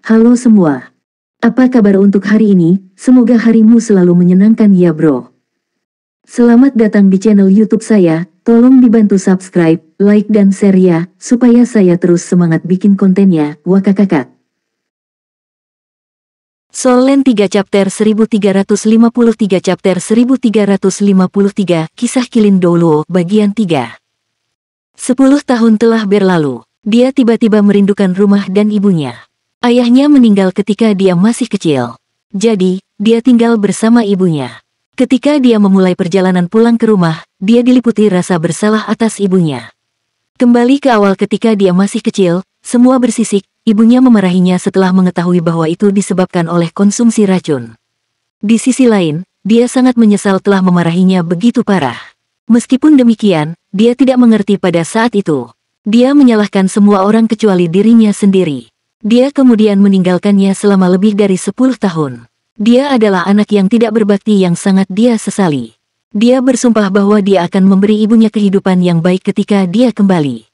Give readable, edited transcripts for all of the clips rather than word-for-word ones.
Halo semua. Apa kabar untuk hari ini? Semoga harimu selalu menyenangkan ya bro. Selamat datang di channel YouTube saya. Tolong dibantu subscribe, like dan share ya, supaya saya terus semangat bikin kontennya. Wakakakak. Solen 3 chapter 1353 chapter 1353 Kisah Kilin Douluo bagian 3. 10 tahun telah berlalu. Dia tiba-tiba merindukan rumah dan ibunya. Ayahnya meninggal ketika dia masih kecil. Jadi, dia tinggal bersama ibunya. Ketika dia memulai perjalanan pulang ke rumah, dia diliputi rasa bersalah atas ibunya. Kembali ke awal ketika dia masih kecil, semua bersisik, ibunya memarahinya setelah mengetahui bahwa itu disebabkan oleh konsumsi racun. Di sisi lain, dia sangat menyesal telah memarahinya begitu parah. Meskipun demikian, dia tidak mengerti pada saat itu. Dia menyalahkan semua orang kecuali dirinya sendiri. Dia kemudian meninggalkannya selama lebih dari 10 tahun. Dia adalah anak yang tidak berbakti yang sangat dia sesali. Dia bersumpah bahwa dia akan memberi ibunya kehidupan yang baik ketika dia kembali.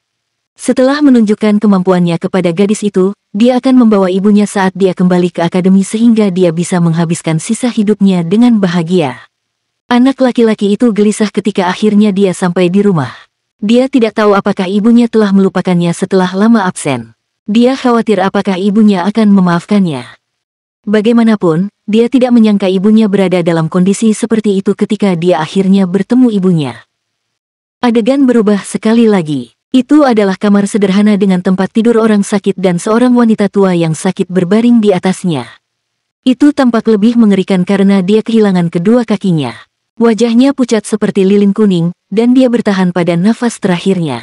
Setelah menunjukkan kemampuannya kepada gadis itu, dia akan membawa ibunya saat dia kembali ke akademi sehingga dia bisa menghabiskan sisa hidupnya dengan bahagia. Anak laki-laki itu gelisah ketika akhirnya dia sampai di rumah. Dia tidak tahu apakah ibunya telah melupakannya setelah lama absen. Dia khawatir apakah ibunya akan memaafkannya. Bagaimanapun, dia tidak menyangka ibunya berada dalam kondisi seperti itu ketika dia akhirnya bertemu ibunya. Adegan berubah sekali lagi. Itu adalah kamar sederhana dengan tempat tidur orang sakit dan seorang wanita tua yang sakit berbaring di atasnya. Itu tampak lebih mengerikan karena dia kehilangan kedua kakinya. Wajahnya pucat seperti lilin kuning, dan dia bertahan pada nafas terakhirnya.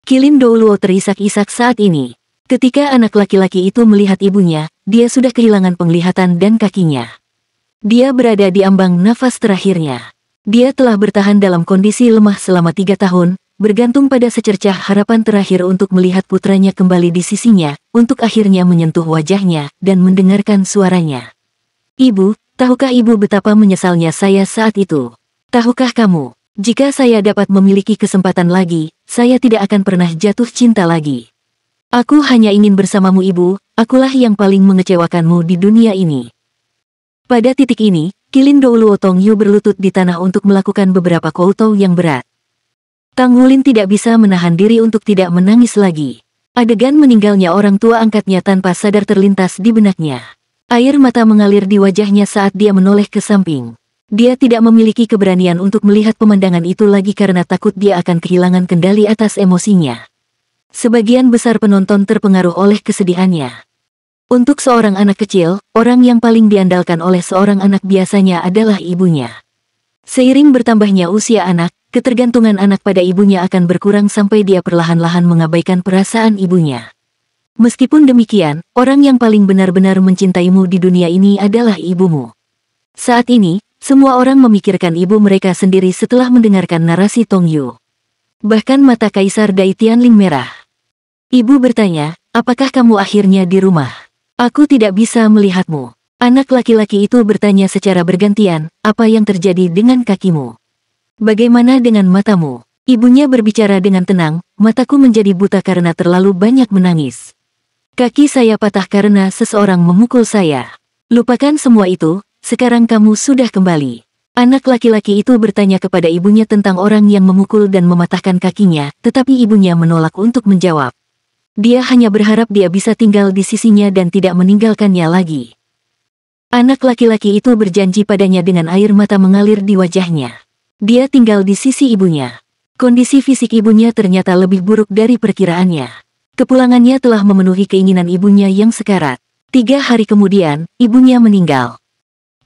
Kilin Douluo terisak-isak saat ini. Ketika anak laki-laki itu melihat ibunya, dia sudah kehilangan penglihatan dan kakinya. Dia berada di ambang nafas terakhirnya. Dia telah bertahan dalam kondisi lemah selama 3 tahun, bergantung pada secercah harapan terakhir untuk melihat putranya kembali di sisinya, untuk akhirnya menyentuh wajahnya dan mendengarkan suaranya. Ibu, tahukah ibu betapa menyesalnya saya saat itu? Tahukah kamu, jika saya dapat memiliki kesempatan lagi, saya tidak akan pernah jatuh cinta lagi. Aku hanya ingin bersamamu ibu, akulah yang paling mengecewakanmu di dunia ini. Pada titik ini, Kilin Douluo Tongyu berlutut di tanah untuk melakukan beberapa koutou yang berat. Tang Wulin tidak bisa menahan diri untuk tidak menangis lagi. Adegan meninggalnya orang tua angkatnya tanpa sadar terlintas di benaknya. Air mata mengalir di wajahnya saat dia menoleh ke samping. Dia tidak memiliki keberanian untuk melihat pemandangan itu lagi karena takut dia akan kehilangan kendali atas emosinya. Sebagian besar penonton terpengaruh oleh kesedihannya. Untuk seorang anak kecil, orang yang paling diandalkan oleh seorang anak biasanya adalah ibunya. Seiring bertambahnya usia anak, ketergantungan anak pada ibunya akan berkurang sampai dia perlahan-lahan mengabaikan perasaan ibunya. Meskipun demikian, orang yang paling benar-benar mencintaimu di dunia ini adalah ibumu. Saat ini, semua orang memikirkan ibu mereka sendiri setelah mendengarkan narasi Tongyu. Bahkan mata Kaisar Dai Tianling merah. Ibu bertanya, apakah kamu akhirnya di rumah? Aku tidak bisa melihatmu. Anak laki-laki itu bertanya secara bergantian, apa yang terjadi dengan kakimu? Bagaimana dengan matamu? Ibunya berbicara dengan tenang, mataku menjadi buta karena terlalu banyak menangis. Kaki saya patah karena seseorang memukul saya. Lupakan semua itu, sekarang kamu sudah kembali. Anak laki-laki itu bertanya kepada ibunya tentang orang yang memukul dan mematahkan kakinya, tetapi ibunya menolak untuk menjawab. Dia hanya berharap dia bisa tinggal di sisinya dan tidak meninggalkannya lagi. Anak laki-laki itu berjanji padanya dengan air mata mengalir di wajahnya. Dia tinggal di sisi ibunya. Kondisi fisik ibunya ternyata lebih buruk dari perkiraannya. Kepulangannya telah memenuhi keinginan ibunya yang sekarat. 3 hari kemudian, ibunya meninggal.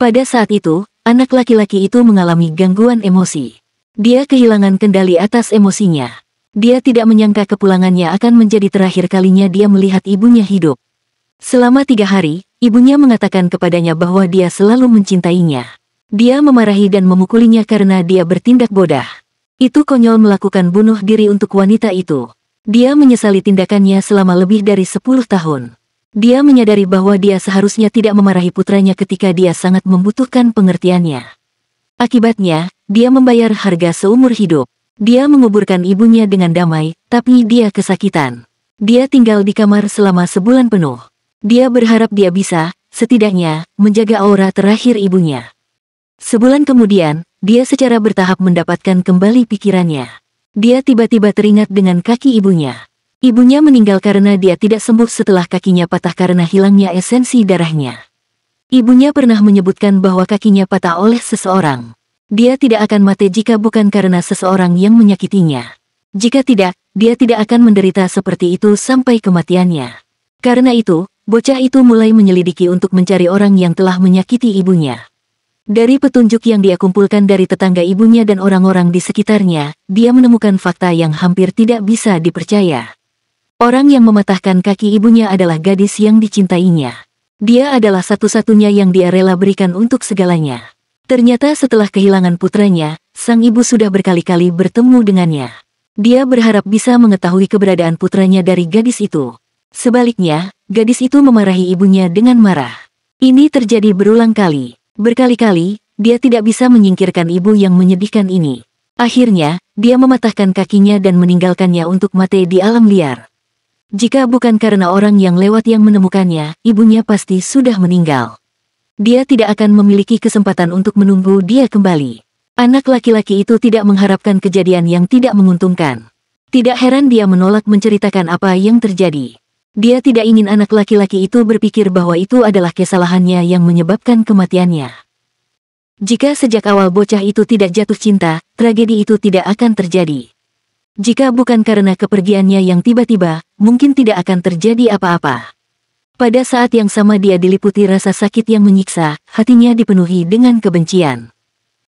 Pada saat itu, anak laki-laki itu mengalami gangguan emosi. Dia kehilangan kendali atas emosinya. Dia tidak menyangka kepulangannya akan menjadi terakhir kalinya dia melihat ibunya hidup. Selama 3 hari, ibunya mengatakan kepadanya bahwa dia selalu mencintainya. Dia memarahi dan memukulinya karena dia bertindak bodoh. Itu konyol melakukan bunuh diri untuk wanita itu. Dia menyesali tindakannya selama lebih dari 10 tahun. Dia menyadari bahwa dia seharusnya tidak memarahi putranya ketika dia sangat membutuhkan pengertiannya. Akibatnya, dia membayar harga seumur hidup. Dia menguburkan ibunya dengan damai, tapi dia kesakitan. Dia tinggal di kamar selama sebulan penuh. Dia berharap dia bisa, setidaknya, menjaga aura terakhir ibunya. Sebulan kemudian, dia secara bertahap mendapatkan kembali pikirannya. Dia tiba-tiba teringat dengan kaki ibunya. Ibunya meninggal karena dia tidak sembuh setelah kakinya patah karena hilangnya esensi darahnya. Ibunya pernah menyebutkan bahwa kakinya patah oleh seseorang. Dia tidak akan mati jika bukan karena seseorang yang menyakitinya. Jika tidak, dia tidak akan menderita seperti itu sampai kematiannya. Karena itu, bocah itu mulai menyelidiki untuk mencari orang yang telah menyakiti ibunya. Dari petunjuk yang dia kumpulkan dari tetangga ibunya dan orang-orang di sekitarnya, dia menemukan fakta yang hampir tidak bisa dipercaya. Orang yang mematahkan kaki ibunya adalah gadis yang dicintainya. Dia adalah satu-satunya yang dia rela berikan untuk segalanya. Ternyata setelah kehilangan putranya, sang ibu sudah berkali-kali bertemu dengannya. Dia berharap bisa mengetahui keberadaan putranya dari gadis itu. Sebaliknya, gadis itu memarahi ibunya dengan marah. Ini terjadi berulang kali. Berkali-kali, dia tidak bisa menyingkirkan ibu yang menyedihkan ini. Akhirnya, dia mematahkan kakinya dan meninggalkannya untuk mati di alam liar. Jika bukan karena orang yang lewat yang menemukannya, ibunya pasti sudah meninggal. Dia tidak akan memiliki kesempatan untuk menunggu dia kembali. Anak laki-laki itu tidak mengharapkan kejadian yang tidak menguntungkan. Tidak heran dia menolak menceritakan apa yang terjadi. Dia tidak ingin anak laki-laki itu berpikir bahwa itu adalah kesalahannya yang menyebabkan kematiannya. Jika sejak awal bocah itu tidak jatuh cinta, tragedi itu tidak akan terjadi. Jika bukan karena kepergiannya yang tiba-tiba, mungkin tidak akan terjadi apa-apa. Pada saat yang sama dia diliputi rasa sakit yang menyiksa, hatinya dipenuhi dengan kebencian.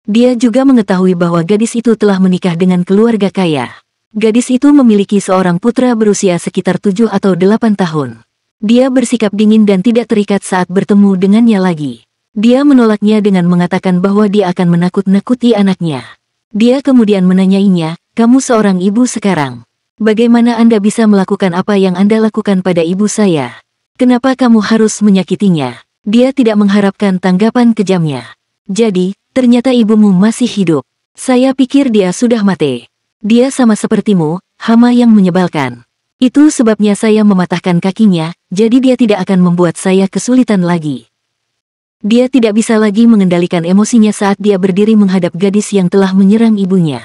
Dia juga mengetahui bahwa gadis itu telah menikah dengan keluarga kaya. Gadis itu memiliki seorang putra berusia sekitar 7 atau 8 tahun. Dia bersikap dingin dan tidak terikat saat bertemu dengannya lagi. Dia menolaknya dengan mengatakan bahwa dia akan menakut-nakuti anaknya. Dia kemudian menanyainya, "Kamu seorang ibu sekarang. Bagaimana Anda bisa melakukan apa yang Anda lakukan pada ibu saya? Kenapa kamu harus menyakitinya?" Dia tidak mengharapkan tanggapan kejamnya. "Jadi, ternyata ibumu masih hidup. Saya pikir dia sudah mati. Dia sama sepertimu, hama yang menyebalkan. Itu sebabnya saya mematahkan kakinya, jadi dia tidak akan membuat saya kesulitan lagi." Dia tidak bisa lagi mengendalikan emosinya saat dia berdiri menghadap gadis yang telah menyerang ibunya.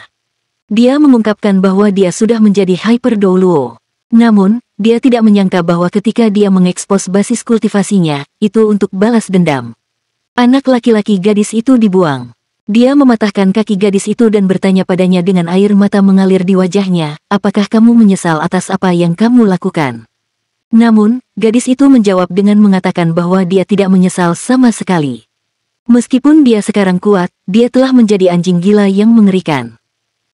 Dia mengungkapkan bahwa dia sudah menjadi Hyper Douluo. Namun, dia tidak menyangka bahwa ketika dia mengekspos basis kultivasinya, itu untuk balas dendam. Anak laki-laki gadis itu dibuang. Dia mematahkan kaki gadis itu dan bertanya padanya dengan air mata mengalir di wajahnya, "Apakah kamu menyesal atas apa yang kamu lakukan?" Namun, gadis itu menjawab dengan mengatakan bahwa dia tidak menyesal sama sekali. Meskipun dia sekarang kuat, dia telah menjadi anjing gila yang mengerikan.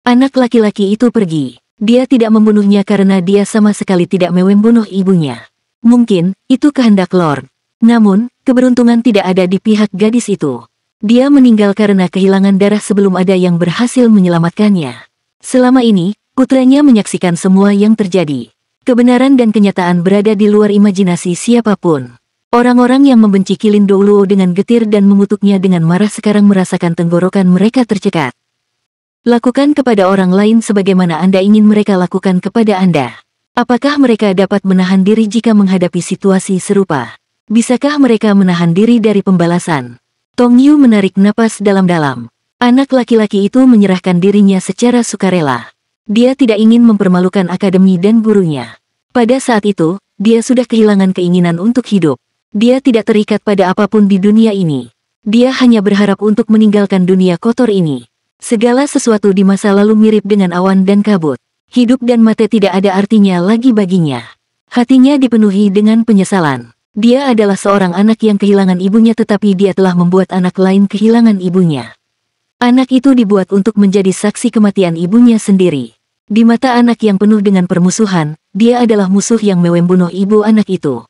Anak laki-laki itu pergi. Dia tidak membunuhnya karena dia sama sekali tidak membunuh ibunya. Mungkin, itu kehendak Lord. Namun, keberuntungan tidak ada di pihak gadis itu. Dia meninggal karena kehilangan darah sebelum ada yang berhasil menyelamatkannya. Selama ini, putranya menyaksikan semua yang terjadi. Kebenaran dan kenyataan berada di luar imajinasi siapapun. Orang-orang yang membenci Qilin Douluo dengan getir dan mengutuknya dengan marah sekarang merasakan tenggorokan mereka tercekat. Lakukan kepada orang lain sebagaimana Anda ingin mereka lakukan kepada Anda. Apakah mereka dapat menahan diri jika menghadapi situasi serupa? Bisakah mereka menahan diri dari pembalasan? Tong Yu menarik napas dalam-dalam. Anak laki-laki itu menyerahkan dirinya secara sukarela. Dia tidak ingin mempermalukan akademi dan gurunya. Pada saat itu, dia sudah kehilangan keinginan untuk hidup. Dia tidak terikat pada apapun di dunia ini. Dia hanya berharap untuk meninggalkan dunia kotor ini. Segala sesuatu di masa lalu mirip dengan awan dan kabut. Hidup dan mati tidak ada artinya lagi baginya. Hatinya dipenuhi dengan penyesalan. Dia adalah seorang anak yang kehilangan ibunya tetapi dia telah membuat anak lain kehilangan ibunya. Anak itu dibuat untuk menjadi saksi kematian ibunya sendiri. Di mata anak yang penuh dengan permusuhan, dia adalah musuh yang membunuh ibu anak itu.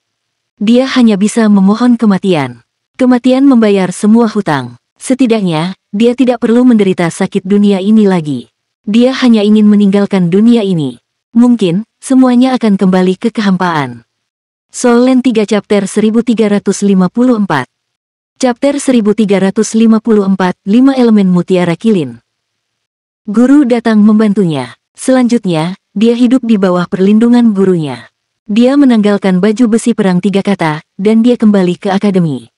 Dia hanya bisa memohon kematian. Kematian membayar semua hutang. Setidaknya, dia tidak perlu menderita sakit dunia ini lagi. Dia hanya ingin meninggalkan dunia ini. Mungkin, semuanya akan kembali ke kehampaan. Soul Land 3 Chapter 1354. Chapter 1354, 5 elemen mutiara Qilin. Guru datang membantunya. Selanjutnya, dia hidup di bawah perlindungan gurunya. Dia menanggalkan baju besi perang 3 kata, dan dia kembali ke akademi.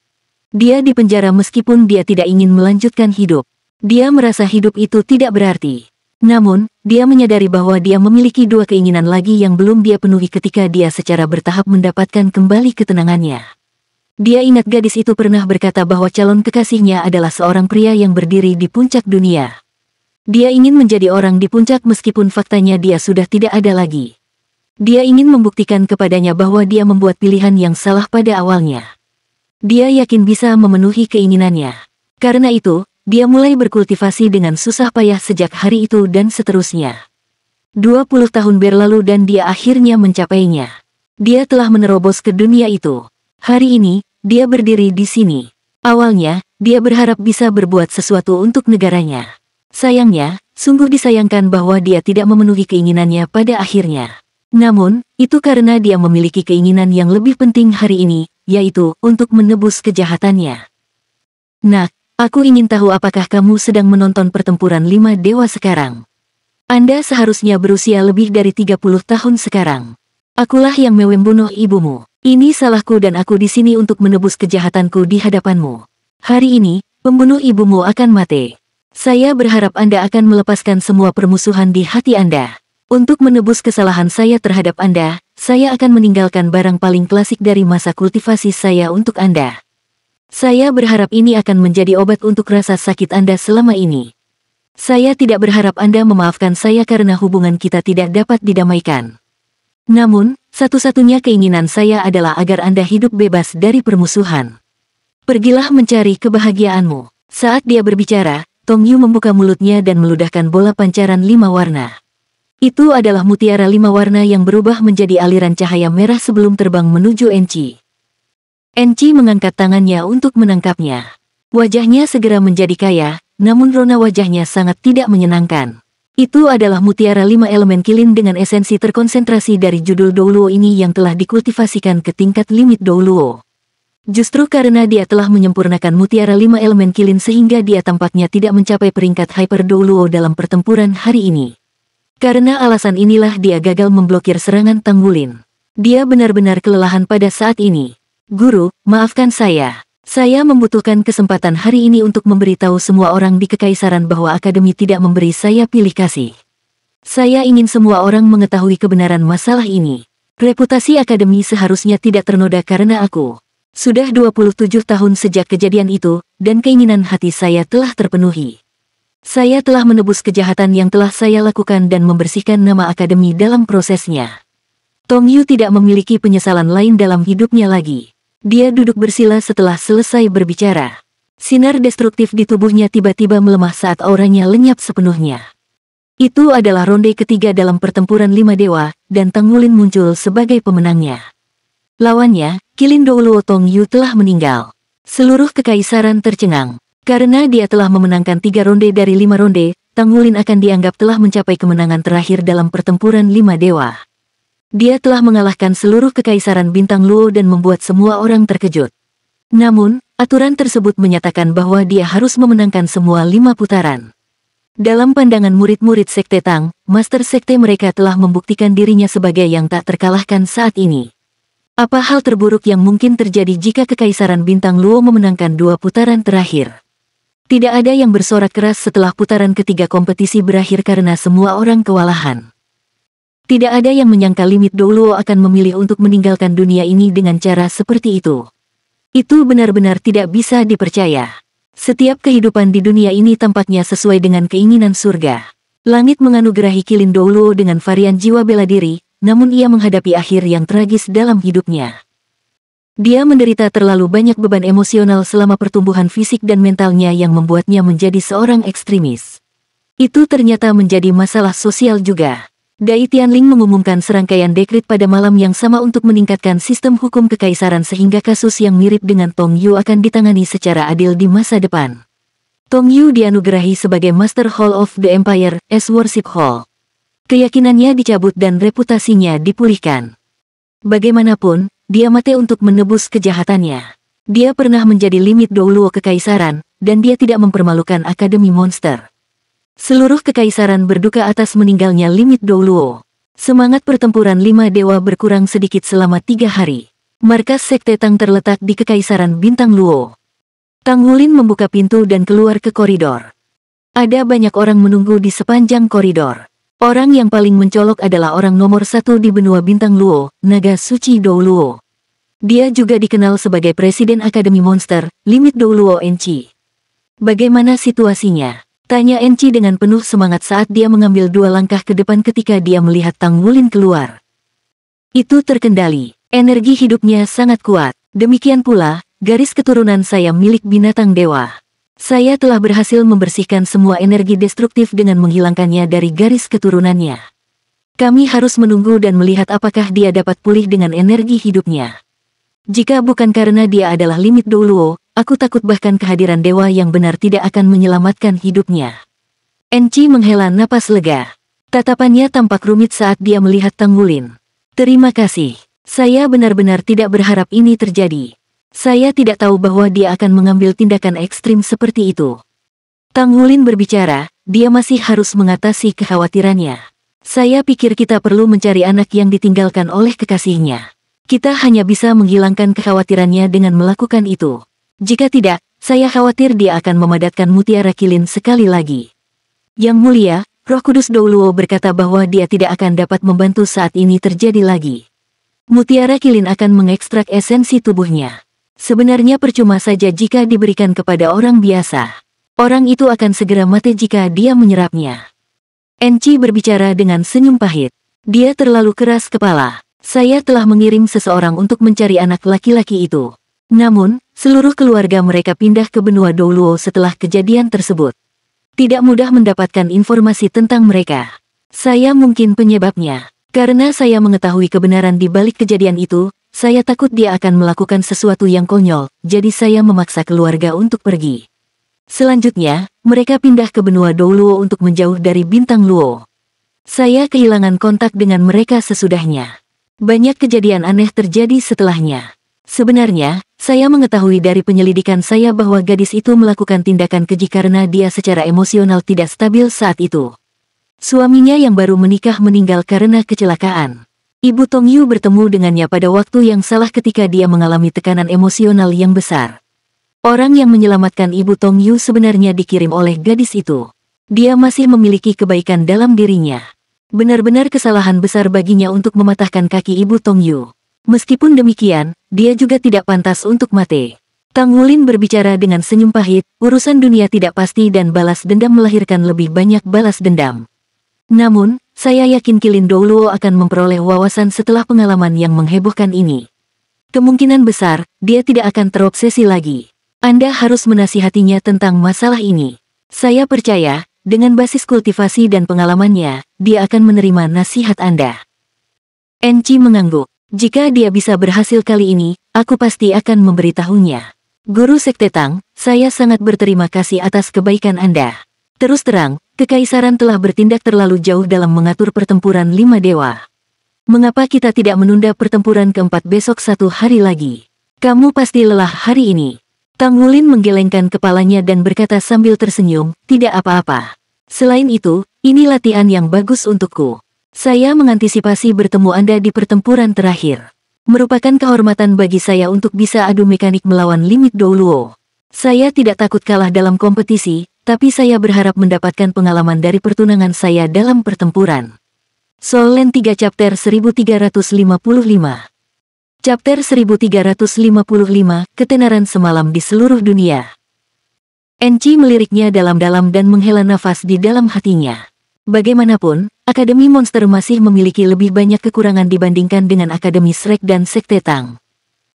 Dia dipenjara meskipun dia tidak ingin melanjutkan hidup. Dia merasa hidup itu tidak berarti. Namun, dia menyadari bahwa dia memiliki 2 keinginan lagi yang belum dia penuhi ketika dia secara bertahap mendapatkan kembali ketenangannya. Dia ingat gadis itu pernah berkata bahwa calon kekasihnya adalah seorang pria yang berdiri di puncak dunia. Dia ingin menjadi orang di puncak meskipun faktanya dia sudah tidak ada lagi. Dia ingin membuktikan kepadanya bahwa dia membuat pilihan yang salah pada awalnya. Dia yakin bisa memenuhi keinginannya. Karena itu, dia mulai berkultivasi dengan susah payah sejak hari itu dan seterusnya. 20 tahun berlalu dan dia akhirnya mencapainya. Dia telah menerobos ke dunia itu. Hari ini, dia berdiri di sini. Awalnya, dia berharap bisa berbuat sesuatu untuk negaranya. Sayangnya, sungguh disayangkan bahwa dia tidak memenuhi keinginannya pada akhirnya. Namun, itu karena dia memiliki keinginan yang lebih penting hari ini, yaitu untuk menebus kejahatannya. Nak, aku ingin tahu apakah kamu sedang menonton pertempuran 5 dewa sekarang. Anda seharusnya berusia lebih dari 30 tahun sekarang. Akulah yang membunuh ibumu. Ini salahku dan aku di sini untuk menebus kejahatanku di hadapanmu. Hari ini, pembunuh ibumu akan mati. Saya berharap Anda akan melepaskan semua permusuhan di hati Anda. Untuk menebus kesalahan saya terhadap Anda, saya akan meninggalkan barang paling klasik dari masa kultivasi saya untuk Anda. Saya berharap ini akan menjadi obat untuk rasa sakit Anda selama ini. Saya tidak berharap Anda memaafkan saya karena hubungan kita tidak dapat didamaikan. Namun, satu-satunya keinginan saya adalah agar Anda hidup bebas dari permusuhan. Pergilah mencari kebahagiaanmu. Saat dia berbicara, Tong Yu membuka mulutnya dan meludahkan bola pancaran 5 warna. Itu adalah mutiara 5 warna yang berubah menjadi aliran cahaya merah sebelum terbang menuju Enci. Enci mengangkat tangannya untuk menangkapnya. Wajahnya segera menjadi kaya, namun rona wajahnya sangat tidak menyenangkan. Itu adalah mutiara 5 elemen kilin dengan esensi terkonsentrasi dari judul Douluo ini yang telah dikultivasikan ke tingkat limit Douluo. Justru karena dia telah menyempurnakan mutiara 5 elemen kilin sehingga dia tampaknya tidak mencapai peringkat Hyper Douluo dalam pertempuran hari ini. Karena alasan inilah dia gagal memblokir serangan Tanggulin. Dia benar-benar kelelahan pada saat ini. Guru, maafkan saya. Saya membutuhkan kesempatan hari ini untuk memberitahu semua orang di Kekaisaran bahwa Akademi tidak memberi saya pilih kasih. Saya ingin semua orang mengetahui kebenaran masalah ini. Reputasi Akademi seharusnya tidak ternoda karena aku. Sudah 27 tahun sejak kejadian itu, dan keinginan hati saya telah terpenuhi. Saya telah menebus kejahatan yang telah saya lakukan dan membersihkan nama Akademi dalam prosesnya. Tong Yu tidak memiliki penyesalan lain dalam hidupnya lagi. Dia duduk bersila setelah selesai berbicara. Sinar destruktif di tubuhnya tiba-tiba melemah saat auranya lenyap sepenuhnya. Itu adalah ronde ketiga dalam pertempuran 5 dewa, dan Tanggulin muncul sebagai pemenangnya. Lawannya, Kilin Douluo Tong Yu telah meninggal. Seluruh kekaisaran tercengang. Karena dia telah memenangkan 3 ronde dari 5 ronde, Tanggulin akan dianggap telah mencapai kemenangan terakhir dalam pertempuran 5 dewa. Dia telah mengalahkan seluruh kekaisaran bintang Luo dan membuat semua orang terkejut. Namun, aturan tersebut menyatakan bahwa dia harus memenangkan semua 5 putaran. Dalam pandangan murid-murid Sekte Tang, Master Sekte mereka telah membuktikan dirinya sebagai yang tak terkalahkan saat ini. Apa hal terburuk yang mungkin terjadi jika kekaisaran bintang Luo memenangkan 2 putaran terakhir? Tidak ada yang bersorak keras setelah putaran ketiga kompetisi berakhir karena semua orang kewalahan. Tidak ada yang menyangka limit Douluo akan memilih untuk meninggalkan dunia ini dengan cara seperti itu. Itu benar-benar tidak bisa dipercaya. Setiap kehidupan di dunia ini tampaknya sesuai dengan keinginan surga. Langit menganugerahi Kilin Douluo dengan varian jiwa bela diri, namun ia menghadapi akhir yang tragis dalam hidupnya. Dia menderita terlalu banyak beban emosional selama pertumbuhan fisik dan mentalnya yang membuatnya menjadi seorang ekstremis. Itu ternyata menjadi masalah sosial juga. Dai Tianling mengumumkan serangkaian dekret pada malam yang sama untuk meningkatkan sistem hukum kekaisaran sehingga kasus yang mirip dengan Tong Yu akan ditangani secara adil di masa depan. Tong Yu dianugerahi sebagai Master Hall of the Empire, as Worship Hall. Keyakinannya dicabut dan reputasinya dipulihkan. Bagaimanapun, dia mati untuk menebus kejahatannya. Dia pernah menjadi limit Douluo Kekaisaran, dan dia tidak mempermalukan Akademi Monster. Seluruh kekaisaran berduka atas meninggalnya limit Douluo. Semangat pertempuran 5 dewa berkurang sedikit selama 3 hari. Markas Sekte Tang terletak di Kekaisaran Bintang Luo. Tang Wulin membuka pintu dan keluar ke koridor. Ada banyak orang menunggu di sepanjang koridor. Orang yang paling mencolok adalah orang nomor 1 di benua Bintang Luo, Naga Suci Dou Luo. Dia juga dikenal sebagai Presiden Akademi Monster, Limit Dou Luo Enci. Bagaimana situasinya? Tanya Enci dengan penuh semangat saat dia mengambil 2 langkah ke depan ketika dia melihat Tang Wulin keluar. Itu terkendali. Energi hidupnya sangat kuat. Demikian pula, garis keturunan saya milik binatang dewa. Saya telah berhasil membersihkan semua energi destruktif dengan menghilangkannya dari garis keturunannya. Kami harus menunggu dan melihat apakah dia dapat pulih dengan energi hidupnya. Jika bukan karena dia adalah Limit Dou Luo, aku takut bahkan kehadiran dewa yang benar tidak akan menyelamatkan hidupnya. Enci menghela napas lega. Tatapannya tampak rumit saat dia melihat Tang Wulin. Terima kasih. Saya benar-benar tidak berharap ini terjadi. Saya tidak tahu bahwa dia akan mengambil tindakan ekstrim seperti itu. Tang Wulin berbicara, dia masih harus mengatasi kekhawatirannya. Saya pikir kita perlu mencari anak yang ditinggalkan oleh kekasihnya. Kita hanya bisa menghilangkan kekhawatirannya dengan melakukan itu. Jika tidak, saya khawatir dia akan memadatkan mutiara kilin sekali lagi. Yang mulia, Roh Kudus Dou Luo berkata bahwa dia tidak akan dapat membantu saat ini terjadi lagi. Mutiara kilin akan mengekstrak esensi tubuhnya. Sebenarnya percuma saja jika diberikan kepada orang biasa. Orang itu akan segera mati jika dia menyerapnya. Enci berbicara dengan senyum pahit. Dia terlalu keras kepala. Saya telah mengirim seseorang untuk mencari anak laki-laki itu. Namun, seluruh keluarga mereka pindah ke benua Dou Luo setelah kejadian tersebut. Tidak mudah mendapatkan informasi tentang mereka. Saya mungkin penyebabnya. Karena saya mengetahui kebenaran di balik kejadian itu, saya takut dia akan melakukan sesuatu yang konyol, jadi saya memaksa keluarga untuk pergi. Selanjutnya, mereka pindah ke benua Dou Luo untuk menjauh dari Bintang Luo. Saya kehilangan kontak dengan mereka sesudahnya. Banyak kejadian aneh terjadi setelahnya. Sebenarnya, saya mengetahui dari penyelidikan saya bahwa gadis itu melakukan tindakan keji karena dia secara emosional tidak stabil saat itu. Suaminya yang baru menikah meninggal karena kecelakaan. Ibu Tong Yu bertemu dengannya pada waktu yang salah ketika dia mengalami tekanan emosional yang besar. Orang yang menyelamatkan Ibu Tong Yu sebenarnya dikirim oleh gadis itu. Dia masih memiliki kebaikan dalam dirinya. Benar-benar kesalahan besar baginya untuk mematahkan kaki Ibu Tong Yu. Meskipun demikian, dia juga tidak pantas untuk mati. Tang Wulin berbicara dengan senyum pahit, urusan dunia tidak pasti dan balas dendam melahirkan lebih banyak balas dendam. Namun, saya yakin Kilin Dou Luo akan memperoleh wawasan setelah pengalaman yang menghebohkan ini. Kemungkinan besar, dia tidak akan terobsesi lagi. Anda harus menasihatinya tentang masalah ini. Saya percaya, dengan basis kultivasi dan pengalamannya, dia akan menerima nasihat Anda. Enci mengangguk. Jika dia bisa berhasil kali ini, aku pasti akan memberitahunya. Guru Sekte Tang, saya sangat berterima kasih atas kebaikan Anda. Terus terang, Kekaisaran telah bertindak terlalu jauh dalam mengatur pertempuran 5 dewa. Mengapa kita tidak menunda pertempuran keempat besok 1 hari lagi? Kamu pasti lelah hari ini. Tang Wulin menggelengkan kepalanya dan berkata sambil tersenyum, tidak apa-apa. Selain itu, ini latihan yang bagus untukku. Saya mengantisipasi bertemu Anda di pertempuran terakhir. Merupakan kehormatan bagi saya untuk bisa adu mekanik melawan Limit Dou Luo. Saya tidak takut kalah dalam kompetisi, tapi saya berharap mendapatkan pengalaman dari pertunangan saya dalam pertempuran. Soul Land 3 Chapter 1355. Chapter 1355, Ketenaran Semalam di Seluruh Dunia. Enci meliriknya dalam-dalam dan menghela nafas di dalam hatinya. Bagaimanapun, Akademi Monster masih memiliki lebih banyak kekurangan dibandingkan dengan Akademi Shrek dan Sekte Tang.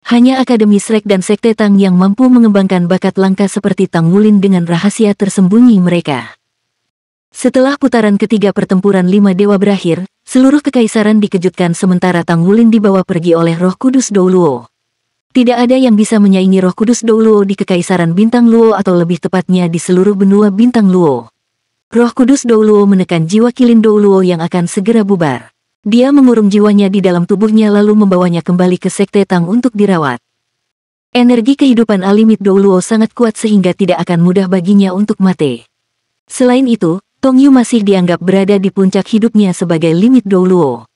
Hanya Akademi Shrek dan Sekte Tang yang mampu mengembangkan bakat langka seperti Tang Wulin dengan rahasia tersembunyi mereka. Setelah putaran ketiga pertempuran 5 dewa berakhir, seluruh kekaisaran dikejutkan sementara Tang Wulin dibawa pergi oleh Roh Kudus Dou Luo. Tidak ada yang bisa menyaingi Roh Kudus Dou Luo di Kekaisaran Bintang Luo atau lebih tepatnya di seluruh benua Bintang Luo. Roh Kudus Dou Luo menekan jiwa Kilin Dou Luo yang akan segera bubar. Dia mengurung jiwanya di dalam tubuhnya lalu membawanya kembali ke Sekte Tang untuk dirawat. Energi kehidupan Limit Dou Luo sangat kuat sehingga tidak akan mudah baginya untuk mati. Selain itu, Tong Yu masih dianggap berada di puncak hidupnya sebagai limit Douluo.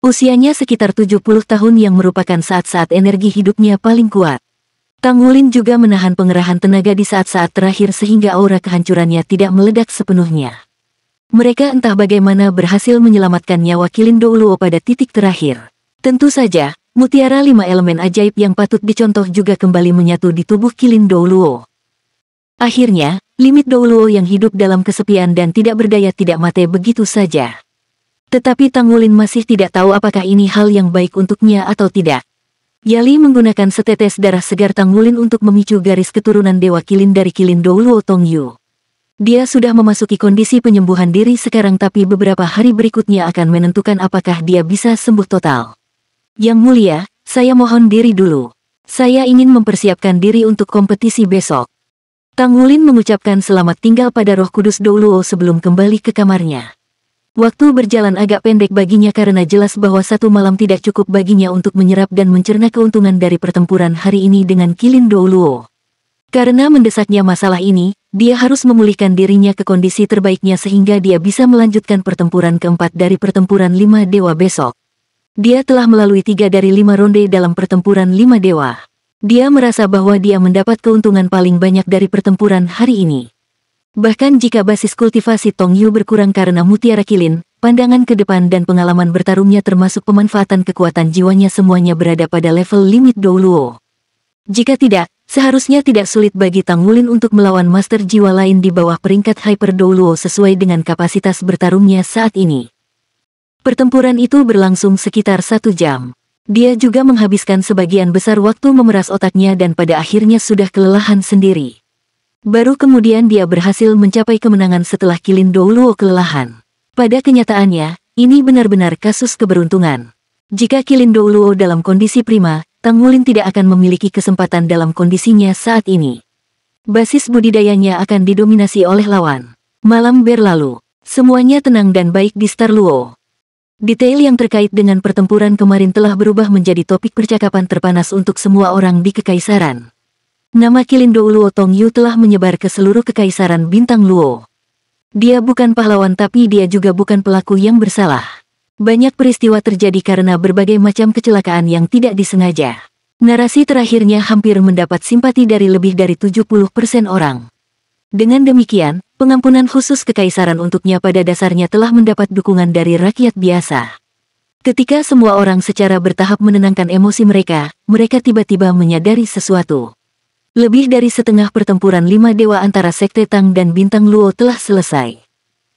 Usianya sekitar 70 tahun yang merupakan saat-saat energi hidupnya paling kuat. Tang Wulin juga menahan pengerahan tenaga di saat-saat terakhir sehingga aura kehancurannya tidak meledak sepenuhnya. Mereka entah bagaimana berhasil menyelamatkan nyawa Qilin Douluo pada titik terakhir. Tentu saja, mutiara 5 elemen ajaib yang patut dicontoh juga kembali menyatu di tubuh Qilin Douluo. Akhirnya, limit Douluo yang hidup dalam kesepian dan tidak berdaya tidak mati begitu saja. Tetapi Tang Wulin masih tidak tahu apakah ini hal yang baik untuknya atau tidak. Yali menggunakan setetes darah segar Tang Wulin untuk memicu garis keturunan Dewa Qilin dari Qilin Douluo Tong Yu. Dia sudah memasuki kondisi penyembuhan diri sekarang tapi beberapa hari berikutnya akan menentukan apakah dia bisa sembuh total. Yang mulia, saya mohon diri dulu. Saya ingin mempersiapkan diri untuk kompetisi besok. Tang Wulin mengucapkan selamat tinggal pada Roh Kudus Douluo sebelum kembali ke kamarnya. Waktu berjalan agak pendek baginya karena jelas bahwa satu malam tidak cukup baginya untuk menyerap dan mencerna keuntungan dari pertempuran hari ini dengan Qilin Douluo. Karena mendesaknya masalah ini, dia harus memulihkan dirinya ke kondisi terbaiknya sehingga dia bisa melanjutkan pertempuran keempat dari pertempuran 5 dewa besok. Dia telah melalui 3 dari 5 ronde dalam pertempuran 5 dewa. Dia merasa bahwa dia mendapat keuntungan paling banyak dari pertempuran hari ini. Bahkan jika basis kultivasi Tong Yu berkurang karena mutiara Qilin, pandangan ke depan dan pengalaman bertarungnya termasuk pemanfaatan kekuatan jiwanya semuanya berada pada level limit Douluo. Jika tidak, seharusnya tidak sulit bagi Tang Wulin untuk melawan master jiwa lain di bawah peringkat Hyper Douluo sesuai dengan kapasitas bertarungnya saat ini. Pertempuran itu berlangsung sekitar 1 jam. Dia juga menghabiskan sebagian besar waktu memeras otaknya dan pada akhirnya sudah kelelahan sendiri. Baru kemudian dia berhasil mencapai kemenangan setelah Qilin Douluo kelelahan. Pada kenyataannya, ini benar-benar kasus keberuntungan. Jika Qilin Douluo dalam kondisi prima, Tang Wulin tidak akan memiliki kesempatan dalam kondisinya saat ini. Basis budidayanya akan didominasi oleh lawan. Malam berlalu. Semuanya tenang dan baik di Star Luo. Detail yang terkait dengan pertempuran kemarin telah berubah menjadi topik percakapan terpanas untuk semua orang di Kekaisaran. Nama Qilin Douluo Tong Yu telah menyebar ke seluruh Kekaisaran Bintang Luo. Dia bukan pahlawan tapi dia juga bukan pelaku yang bersalah. Banyak peristiwa terjadi karena berbagai macam kecelakaan yang tidak disengaja. Narasi terakhirnya hampir mendapat simpati dari lebih dari 70% orang. Dengan demikian, pengampunan khusus kekaisaran untuknya pada dasarnya telah mendapat dukungan dari rakyat biasa. Ketika semua orang secara bertahap menenangkan emosi mereka, mereka tiba-tiba menyadari sesuatu. Lebih dari setengah pertempuran 5 dewa antara Sekte Tang dan Bintang Luo telah selesai.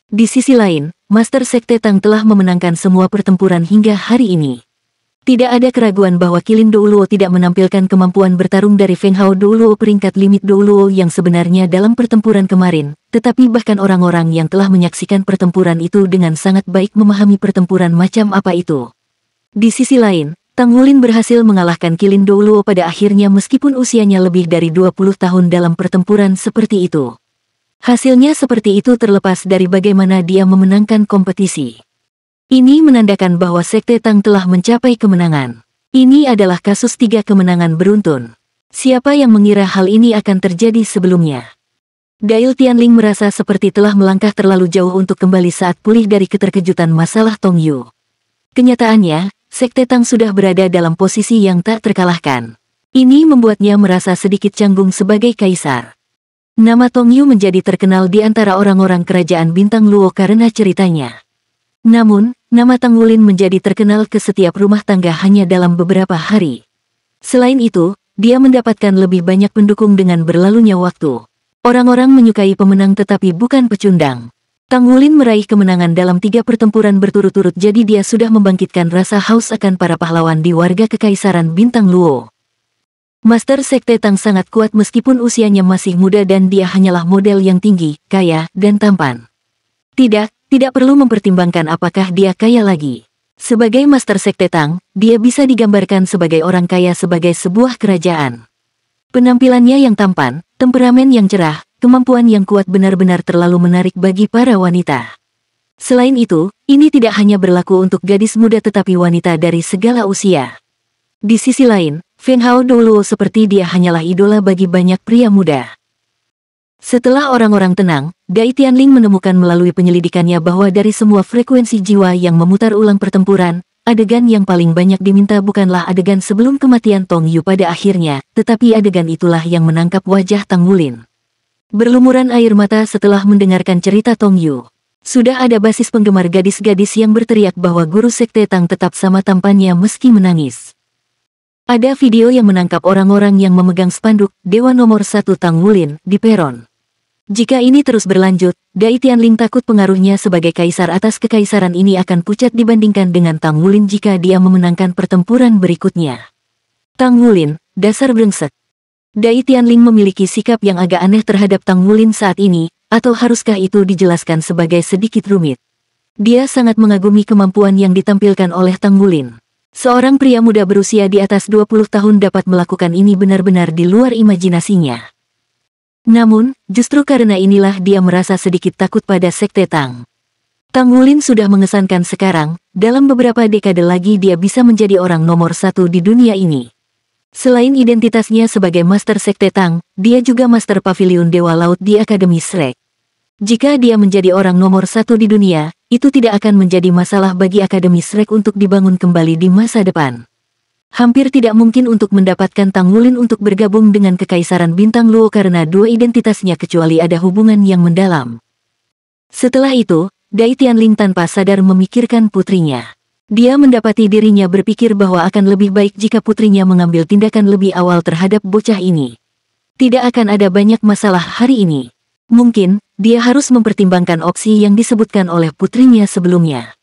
Di sisi lain, Master Sekte Tang telah memenangkan semua pertempuran hingga hari ini. Tidak ada keraguan bahwa Qilin Douluo tidak menampilkan kemampuan bertarung dari Feng Hao Douluo peringkat limit Douluo yang sebenarnya dalam pertempuran kemarin, tetapi bahkan orang-orang yang telah menyaksikan pertempuran itu dengan sangat baik memahami pertempuran macam apa itu. Di sisi lain, Tang Wulin berhasil mengalahkan Qilin Douluo pada akhirnya meskipun usianya lebih dari 20 tahun dalam pertempuran seperti itu. Hasilnya seperti itu terlepas dari bagaimana dia memenangkan kompetisi. Ini menandakan bahwa Sekte Tang telah mencapai kemenangan. Ini adalah kasus 3 kemenangan beruntun. Siapa yang mengira hal ini akan terjadi sebelumnya? Dail Tianling merasa seperti telah melangkah terlalu jauh untuk kembali saat pulih dari keterkejutan masalah Tong Yu. Kenyataannya, Sekte Tang sudah berada dalam posisi yang tak terkalahkan. Ini membuatnya merasa sedikit canggung sebagai kaisar. Nama Tong Yu menjadi terkenal di antara orang-orang kerajaan Bintang Luo karena ceritanya. Namun, nama Tang Wulin menjadi terkenal ke setiap rumah tangga hanya dalam beberapa hari. Selain itu, dia mendapatkan lebih banyak pendukung dengan berlalunya waktu. Orang-orang menyukai pemenang tetapi bukan pecundang. Tang Wulin meraih kemenangan dalam 3 pertempuran berturut-turut jadi dia sudah membangkitkan rasa haus akan para pahlawan di warga Kekaisaran Bintang Luo. Master Sekte Tang sangat kuat meskipun usianya masih muda dan dia hanyalah model yang tinggi, kaya, dan tampan. Tidak perlu mempertimbangkan apakah dia kaya lagi. Sebagai Master Sekte Tang, dia bisa digambarkan sebagai orang kaya sebagai sebuah kerajaan. Penampilannya yang tampan, temperamen yang cerah, kemampuan yang kuat benar-benar terlalu menarik bagi para wanita. Selain itu, ini tidak hanya berlaku untuk gadis muda tetapi wanita dari segala usia. Di sisi lain, Feng Hao Douluo seperti dia hanyalah idola bagi banyak pria muda. Setelah orang-orang tenang, Dai Tianling menemukan melalui penyelidikannya bahwa dari semua frekuensi jiwa yang memutar ulang pertempuran, adegan yang paling banyak diminta bukanlah adegan sebelum kematian Tong Yu pada akhirnya, tetapi adegan itulah yang menangkap wajah Tang Wulin. Berlumuran air mata setelah mendengarkan cerita Tong Yu. Sudah ada basis penggemar gadis-gadis yang berteriak bahwa guru sekte Tang tetap sama tampannya meski menangis. Ada video yang menangkap orang-orang yang memegang spanduk Dewa Nomor 1 Tang Wulin di peron. Jika ini terus berlanjut, Dai Tianling takut pengaruhnya sebagai kaisar atas kekaisaran ini akan pucat dibandingkan dengan Tang Wulin jika dia memenangkan pertempuran berikutnya. Tang Wulin, dasar brengsek. Dai Tianling memiliki sikap yang agak aneh terhadap Tang Wulin saat ini, atau haruskah itu dijelaskan sebagai sedikit rumit? Dia sangat mengagumi kemampuan yang ditampilkan oleh Tang Wulin. Seorang pria muda berusia di atas 20 tahun dapat melakukan ini benar-benar di luar imajinasinya. Namun, justru karena inilah dia merasa sedikit takut pada sekte Tang. Tang Wulin sudah mengesankan sekarang, dalam beberapa dekade lagi dia bisa menjadi orang nomor 1 di dunia ini. Selain identitasnya sebagai Master Sekte Tang, dia juga Master Pavilion Dewa Laut di Akademi Shrek. Jika dia menjadi orang nomor 1 di dunia, itu tidak akan menjadi masalah bagi Akademi Shrek untuk dibangun kembali di masa depan. Hampir tidak mungkin untuk mendapatkan Tang Wulin untuk bergabung dengan Kekaisaran Bintang Luo karena dua identitasnya kecuali ada hubungan yang mendalam. Setelah itu, Dai Tianling tanpa sadar memikirkan putrinya. Dia mendapati dirinya berpikir bahwa akan lebih baik jika putrinya mengambil tindakan lebih awal terhadap bocah ini. Tidak akan ada banyak masalah hari ini. Mungkin, dia harus mempertimbangkan opsi yang disebutkan oleh putrinya sebelumnya.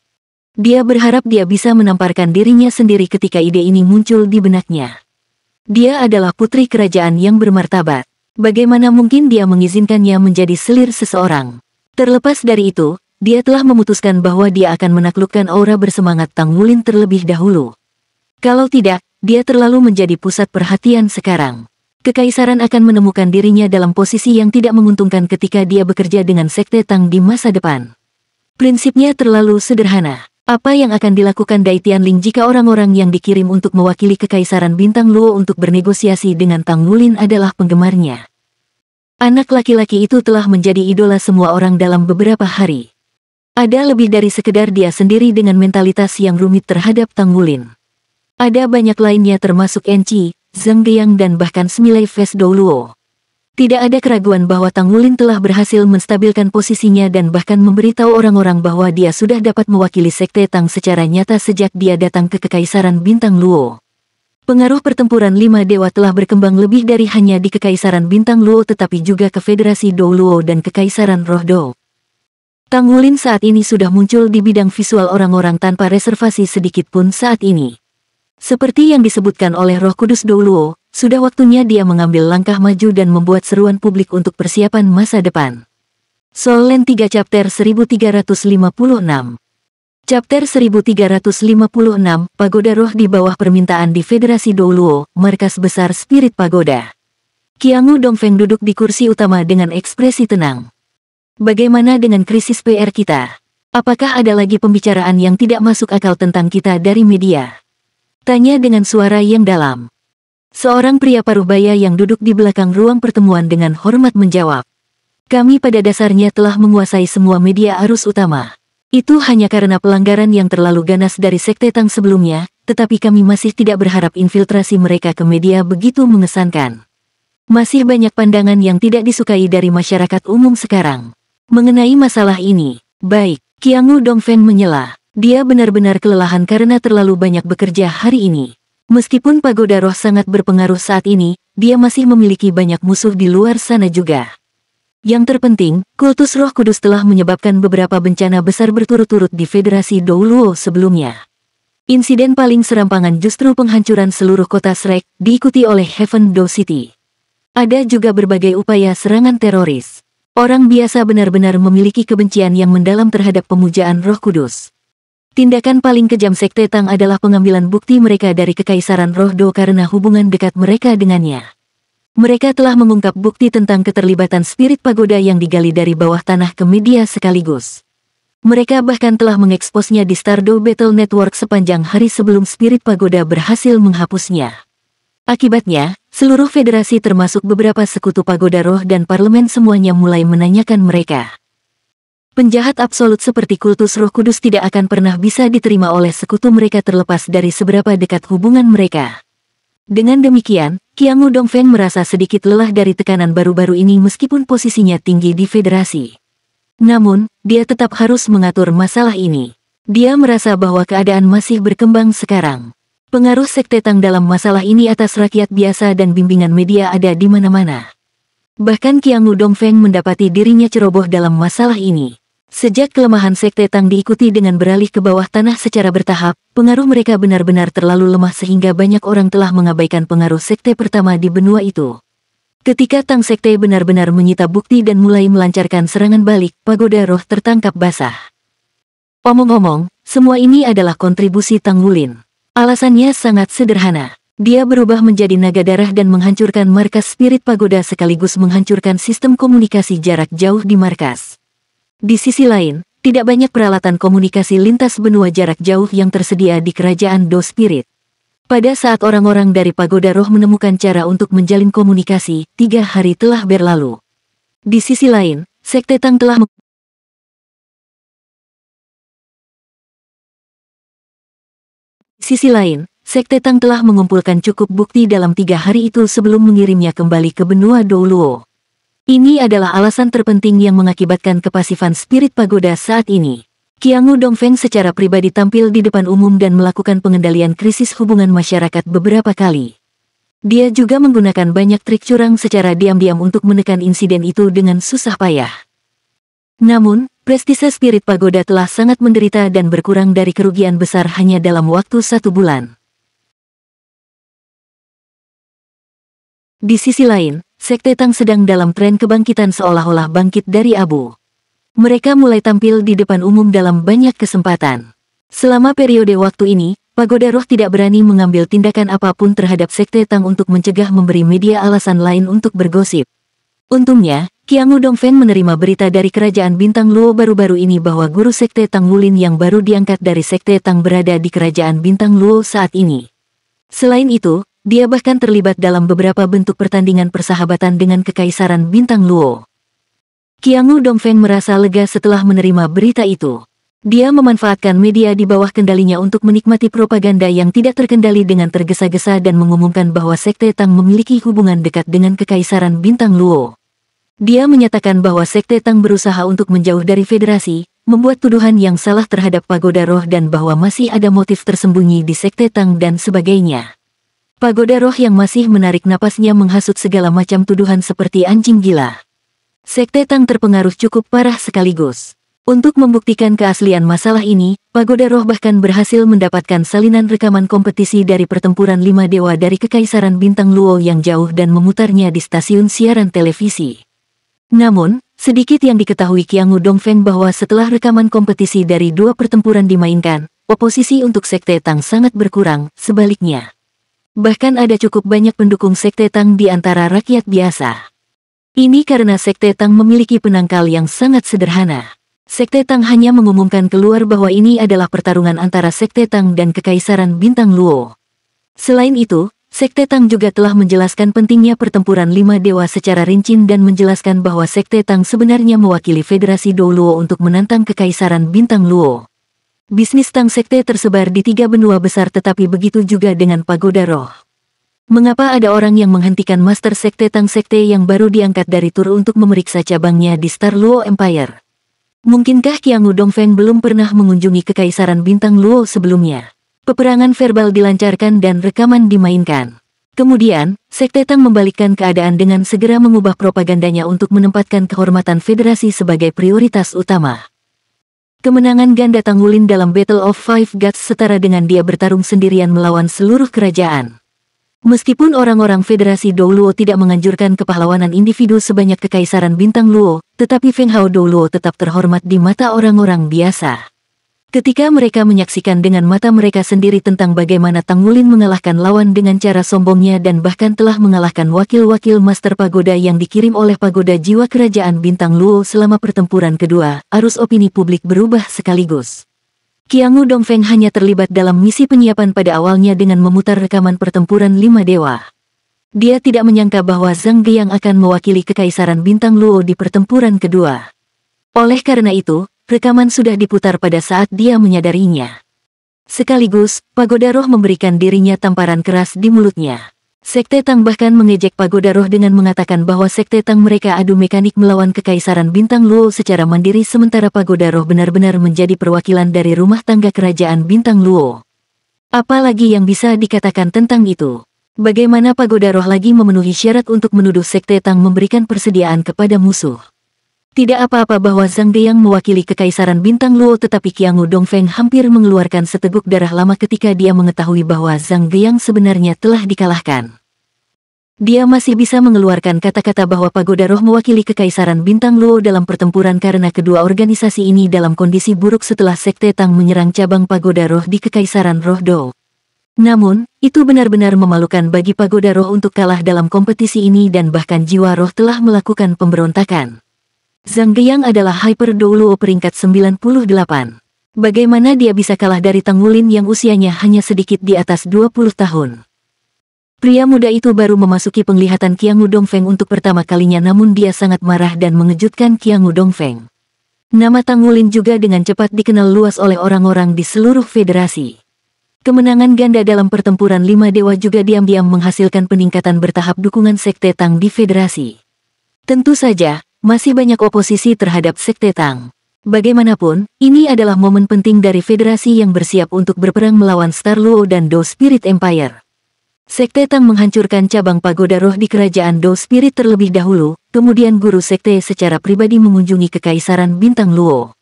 Dia berharap dia bisa menamparkan dirinya sendiri ketika ide ini muncul di benaknya. Dia adalah putri kerajaan yang bermartabat. Bagaimana mungkin dia mengizinkannya menjadi selir seseorang? Terlepas dari itu, dia telah memutuskan bahwa dia akan menaklukkan aura bersemangat Tang Wulin terlebih dahulu. Kalau tidak, dia terlalu menjadi pusat perhatian sekarang. Kekaisaran akan menemukan dirinya dalam posisi yang tidak menguntungkan ketika dia bekerja dengan sekte Tang di masa depan. Prinsipnya terlalu sederhana. Apa yang akan dilakukan Dai Tianling jika orang-orang yang dikirim untuk mewakili Kekaisaran Bintang Luo untuk bernegosiasi dengan Tang Wulin adalah penggemarnya? Anak laki-laki itu telah menjadi idola semua orang dalam beberapa hari. Ada lebih dari sekedar dia sendiri dengan mentalitas yang rumit terhadap Tang Wulin. Ada banyak lainnya termasuk Enci, Zhang Geyang dan bahkan semilai Fes Dou Luo. Tidak ada keraguan bahwa Tang Wulin telah berhasil menstabilkan posisinya dan bahkan memberitahu orang-orang bahwa dia sudah dapat mewakili sekte Tang secara nyata sejak dia datang ke Kekaisaran Bintang Luo. Pengaruh pertempuran 5 dewa telah berkembang lebih dari hanya di Kekaisaran Bintang Luo tetapi juga ke Federasi Dou Luo dan Kekaisaran Roh Dou. Tang Wulin saat ini sudah muncul di bidang visual orang-orang tanpa reservasi sedikit pun saat ini. Seperti yang disebutkan oleh Roh Kudus Dou Luo, sudah waktunya dia mengambil langkah maju dan membuat seruan publik untuk persiapan masa depan. Soul Land 3 Chapter 1356. Chapter 1356, Pagoda Roh di bawah permintaan di Federasi Dou Luo, markas besar Spirit Pagoda. Qiangu Dongfeng duduk di kursi utama dengan ekspresi tenang. Bagaimana dengan krisis PR kita? Apakah ada lagi pembicaraan yang tidak masuk akal tentang kita dari media? Tanya dengan suara yang dalam. Seorang pria paruh baya yang duduk di belakang ruang pertemuan dengan hormat menjawab. Kami pada dasarnya telah menguasai semua media arus utama. Itu hanya karena pelanggaran yang terlalu ganas dari sekte Tang sebelumnya, tetapi kami masih tidak berharap infiltrasi mereka ke media begitu mengesankan. Masih banyak pandangan yang tidak disukai dari masyarakat umum sekarang. Mengenai masalah ini, baik, Qiangu Dongfeng menyela. Dia benar-benar kelelahan karena terlalu banyak bekerja hari ini. Meskipun Pagoda Roh sangat berpengaruh saat ini, dia masih memiliki banyak musuh di luar sana juga. Yang terpenting, kultus Roh Kudus telah menyebabkan beberapa bencana besar berturut-turut di Federasi Dou Luo sebelumnya. Insiden paling serampangan justru penghancuran seluruh kota Shrek, diikuti oleh Heaven Dou City. Ada juga berbagai upaya serangan teroris. Orang biasa benar-benar memiliki kebencian yang mendalam terhadap pemujaan Roh Kudus. Tindakan paling kejam sekte Tang adalah pengambilan bukti mereka dari Kekaisaran Roh Dou karena hubungan dekat mereka dengannya. Mereka telah mengungkap bukti tentang keterlibatan Spirit Pagoda yang digali dari bawah tanah ke media sekaligus. Mereka bahkan telah mengeksposnya di Stardow Battle Network sepanjang hari sebelum Spirit Pagoda berhasil menghapusnya. Akibatnya, seluruh federasi termasuk beberapa sekutu pagoda roh dan parlemen semuanya mulai menanyakan mereka. Penjahat absolut seperti kultus Roh Kudus tidak akan pernah bisa diterima oleh sekutu mereka terlepas dari seberapa dekat hubungan mereka. Dengan demikian, Qiangu Dongfeng merasa sedikit lelah dari tekanan baru-baru ini meskipun posisinya tinggi di federasi. Namun, dia tetap harus mengatur masalah ini. Dia merasa bahwa keadaan masih berkembang sekarang. Pengaruh Sekte Tang dalam masalah ini atas rakyat biasa dan bimbingan media ada di mana-mana. Bahkan Qiangu Dongfeng mendapati dirinya ceroboh dalam masalah ini. Sejak kelemahan Sekte Tang diikuti dengan beralih ke bawah tanah secara bertahap, pengaruh mereka benar-benar terlalu lemah sehingga banyak orang telah mengabaikan pengaruh sekte pertama di benua itu. Ketika Tang Sekte benar-benar menyita bukti dan mulai melancarkan serangan balik, pagoda roh tertangkap basah. Omong-omong, semua ini adalah kontribusi Tang Wulin. Alasannya sangat sederhana. Dia berubah menjadi naga darah dan menghancurkan markas spirit pagoda sekaligus menghancurkan sistem komunikasi jarak jauh di markas. Di sisi lain, tidak banyak peralatan komunikasi lintas benua jarak jauh yang tersedia di kerajaan Do Spirit. Pada saat orang-orang dari pagoda roh menemukan cara untuk menjalin komunikasi, 3 hari telah berlalu. Di sisi lain, Sekte Tang telah mengumpulkan cukup bukti dalam 3 hari itu sebelum mengirimnya kembali ke benua Douluo. Ini adalah alasan terpenting yang mengakibatkan kepasifan spirit pagoda saat ini. Qiangu Dongfeng secara pribadi tampil di depan umum dan melakukan pengendalian krisis hubungan masyarakat beberapa kali. Dia juga menggunakan banyak trik curang secara diam-diam untuk menekan insiden itu dengan susah payah. Namun, prestise spirit pagoda telah sangat menderita dan berkurang dari kerugian besar hanya dalam waktu 1 bulan. Di sisi lain, Sekte Tang sedang dalam tren kebangkitan seolah-olah bangkit dari abu. Mereka mulai tampil di depan umum dalam banyak kesempatan. Selama periode waktu ini, pagoda roh tidak berani mengambil tindakan apapun terhadap Sekte Tang untuk mencegah memberi media alasan lain untuk bergosip. Untungnya, Qiangu Dongfeng menerima berita dari kerajaan Bintang Luo baru-baru ini bahwa guru Sekte Tang Wulin yang baru diangkat dari Sekte Tang berada di kerajaan Bintang Luo saat ini. Selain itu, dia bahkan terlibat dalam beberapa bentuk pertandingan persahabatan dengan Kekaisaran Bintang Luo. Qiangu Dongfeng merasa lega setelah menerima berita itu. Dia memanfaatkan media di bawah kendalinya untuk menikmati propaganda yang tidak terkendali dengan tergesa-gesa dan mengumumkan bahwa Sekte Tang memiliki hubungan dekat dengan Kekaisaran Bintang Luo. Dia menyatakan bahwa Sekte Tang berusaha untuk menjauh dari federasi, membuat tuduhan yang salah terhadap pagoda roh dan bahwa masih ada motif tersembunyi di Sekte Tang dan sebagainya. Pagoda roh yang masih menarik napasnya menghasut segala macam tuduhan seperti anjing gila. Sekte Tang terpengaruh cukup parah sekaligus. Untuk membuktikan keaslian masalah ini, pagoda roh bahkan berhasil mendapatkan salinan rekaman kompetisi dari pertempuran 5 dewa dari Kekaisaran Bintang Luo yang jauh dan memutarnya di stasiun siaran televisi. Namun, sedikit yang diketahui Qiangu Dongfeng bahwa setelah rekaman kompetisi dari 2 pertempuran dimainkan, oposisi untuk Sekte Tang sangat berkurang, sebaliknya. Bahkan ada cukup banyak pendukung Sekte Tang di antara rakyat biasa. Ini karena Sekte Tang memiliki penangkal yang sangat sederhana. Sekte Tang hanya mengumumkan keluar bahwa ini adalah pertarungan antara Sekte Tang dan Kekaisaran Bintang Luo. Selain itu, Sekte Tang juga telah menjelaskan pentingnya pertempuran 5 dewa secara rinci dan menjelaskan bahwa Sekte Tang sebenarnya mewakili Federasi Douluo untuk menantang Kekaisaran Bintang Luo. Bisnis Tang Sekte tersebar di 3 benua besar tetapi begitu juga dengan pagoda roh. Mengapa ada orang yang menghentikan Master Sekte Tang Sekte yang baru diangkat dari Tur untuk memeriksa cabangnya di Star Luo Empire? Mungkinkah Qiangu Dongfeng belum pernah mengunjungi Kekaisaran Bintang Luo sebelumnya? Peperangan verbal dilancarkan dan rekaman dimainkan. Kemudian, Sekte Tang membalikkan keadaan dengan segera mengubah propagandanya untuk menempatkan kehormatan federasi sebagai prioritas utama. Kemenangan ganda Tang Wulin dalam Battle of Five Gods setara dengan dia bertarung sendirian melawan seluruh kerajaan. Meskipun orang-orang Federasi Douluo tidak menganjurkan kepahlawanan individu sebanyak Kekaisaran Bintang Luo, tetapi Feng Hao Douluo tetap terhormat di mata orang-orang biasa. Ketika mereka menyaksikan dengan mata mereka sendiri tentang bagaimana Tang Wulin mengalahkan lawan dengan cara sombongnya dan bahkan telah mengalahkan wakil-wakil Master Pagoda yang dikirim oleh Pagoda Jiwa Kerajaan Bintang Luo selama pertempuran kedua, arus opini publik berubah sekaligus. Qiangu Dongfeng hanya terlibat dalam misi penyiapan pada awalnya dengan memutar rekaman pertempuran 5 dewa. Dia tidak menyangka bahwa Zhang Geyang akan mewakili Kekaisaran Bintang Luo di pertempuran kedua. Oleh karena itu, rekaman sudah diputar pada saat dia menyadarinya. Sekaligus, Pagoda Roh memberikan dirinya tamparan keras di mulutnya. Sekte Tang bahkan mengejek Pagoda Roh dengan mengatakan bahwa Sekte Tang mereka adu mekanik melawan Kekaisaran Bintang Luo secara mandiri sementara Pagoda Roh benar-benar menjadi perwakilan dari rumah tangga Kerajaan Bintang Luo. Apalagi yang bisa dikatakan tentang itu? Bagaimana Pagoda Roh lagi memenuhi syarat untuk menuduh Sekte Tang memberikan persediaan kepada musuh? Tidak apa-apa bahwa Zhang Geyang mewakili Kekaisaran Bintang Luo tetapi Qiangu Dongfeng hampir mengeluarkan seteguk darah lama ketika dia mengetahui bahwa Zhang Geyang sebenarnya telah dikalahkan. Dia masih bisa mengeluarkan kata-kata bahwa Pagoda Roh mewakili Kekaisaran Bintang Luo dalam pertempuran karena kedua organisasi ini dalam kondisi buruk setelah Sekte Tang menyerang cabang Pagoda Roh di Kekaisaran Roh Do. Namun, itu benar-benar memalukan bagi Pagoda Roh untuk kalah dalam kompetisi ini dan bahkan jiwa roh telah melakukan pemberontakan. Zhang Geyang adalah Hyper Douluo peringkat 98. Bagaimana dia bisa kalah dari Tang Wulin yang usianya hanya sedikit di atas 20 tahun? Pria muda itu baru memasuki penglihatan Qiangu Dongfeng untuk pertama kalinya namun dia sangat marah dan mengejutkan Qiangu Dongfeng. Nama Tang Wulin juga dengan cepat dikenal luas oleh orang-orang di seluruh federasi. Kemenangan ganda dalam pertempuran 5 dewa juga diam-diam menghasilkan peningkatan bertahap dukungan Sekte Tang di federasi. Tentu saja, masih banyak oposisi terhadap Sekte Tang. Bagaimanapun, ini adalah momen penting dari federasi yang bersiap untuk berperang melawan Star Luo dan Do Spirit Empire. Sekte Tang menghancurkan cabang Pagoda Roh di kerajaan Do Spirit terlebih dahulu, kemudian guru sekte secara pribadi mengunjungi Kekaisaran Bintang Luo.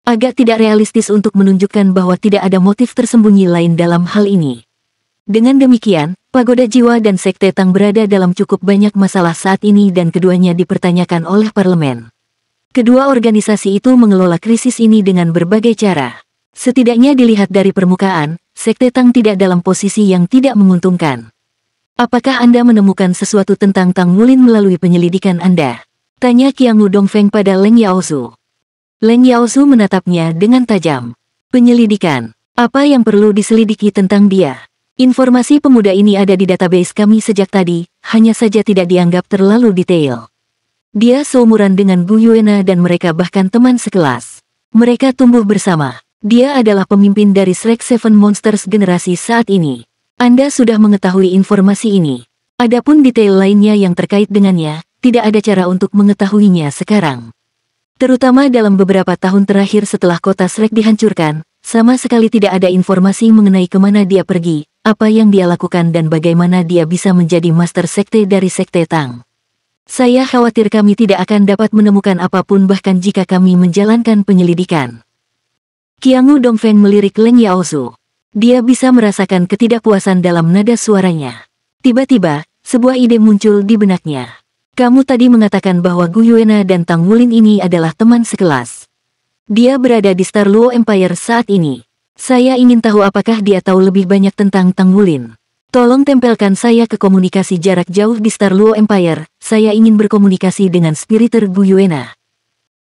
Agak tidak realistis untuk menunjukkan bahwa tidak ada motif tersembunyi lain dalam hal ini. Dengan demikian, Pagoda Jiwa dan Sekte Tang berada dalam cukup banyak masalah saat ini dan keduanya dipertanyakan oleh parlemen. Kedua organisasi itu mengelola krisis ini dengan berbagai cara. Setidaknya dilihat dari permukaan, Sekte Tang tidak dalam posisi yang tidak menguntungkan. Apakah Anda menemukan sesuatu tentang Tang Wulin melalui penyelidikan Anda? Tanya Qiangu Dongfeng pada Leng Yaozu. Leng Yaozu menatapnya dengan tajam. Penyelidikan. Apa yang perlu diselidiki tentang dia? Informasi pemuda ini ada di database kami sejak tadi, hanya saja tidak dianggap terlalu detail. Dia seumuran dengan Gu Yuena dan mereka bahkan teman sekelas. Mereka tumbuh bersama. Dia adalah pemimpin dari Shrek Seven Monsters generasi saat ini. Anda sudah mengetahui informasi ini. Adapun detail lainnya yang terkait dengannya, tidak ada cara untuk mengetahuinya sekarang. Terutama dalam beberapa tahun terakhir setelah kota Shrek dihancurkan, sama sekali tidak ada informasi mengenai kemana dia pergi, apa yang dia lakukan dan bagaimana dia bisa menjadi master sekte dari Sekte Tang. Saya khawatir kami tidak akan dapat menemukan apapun bahkan jika kami menjalankan penyelidikan. Qiangu Dongfeng melirik Leng Yaozu. Dia bisa merasakan ketidakpuasan dalam nada suaranya. Tiba-tiba, sebuah ide muncul di benaknya. Kamu tadi mengatakan bahwa Gu Yuena dan Tang Wulin ini adalah teman sekelas. Dia berada di Star Luo Empire saat ini. Saya ingin tahu apakah dia tahu lebih banyak tentang Tang Wulin. Tolong tempelkan saya ke komunikasi jarak jauh di Star Luo Empire. Saya ingin berkomunikasi dengan Spiriter Gu Yuena.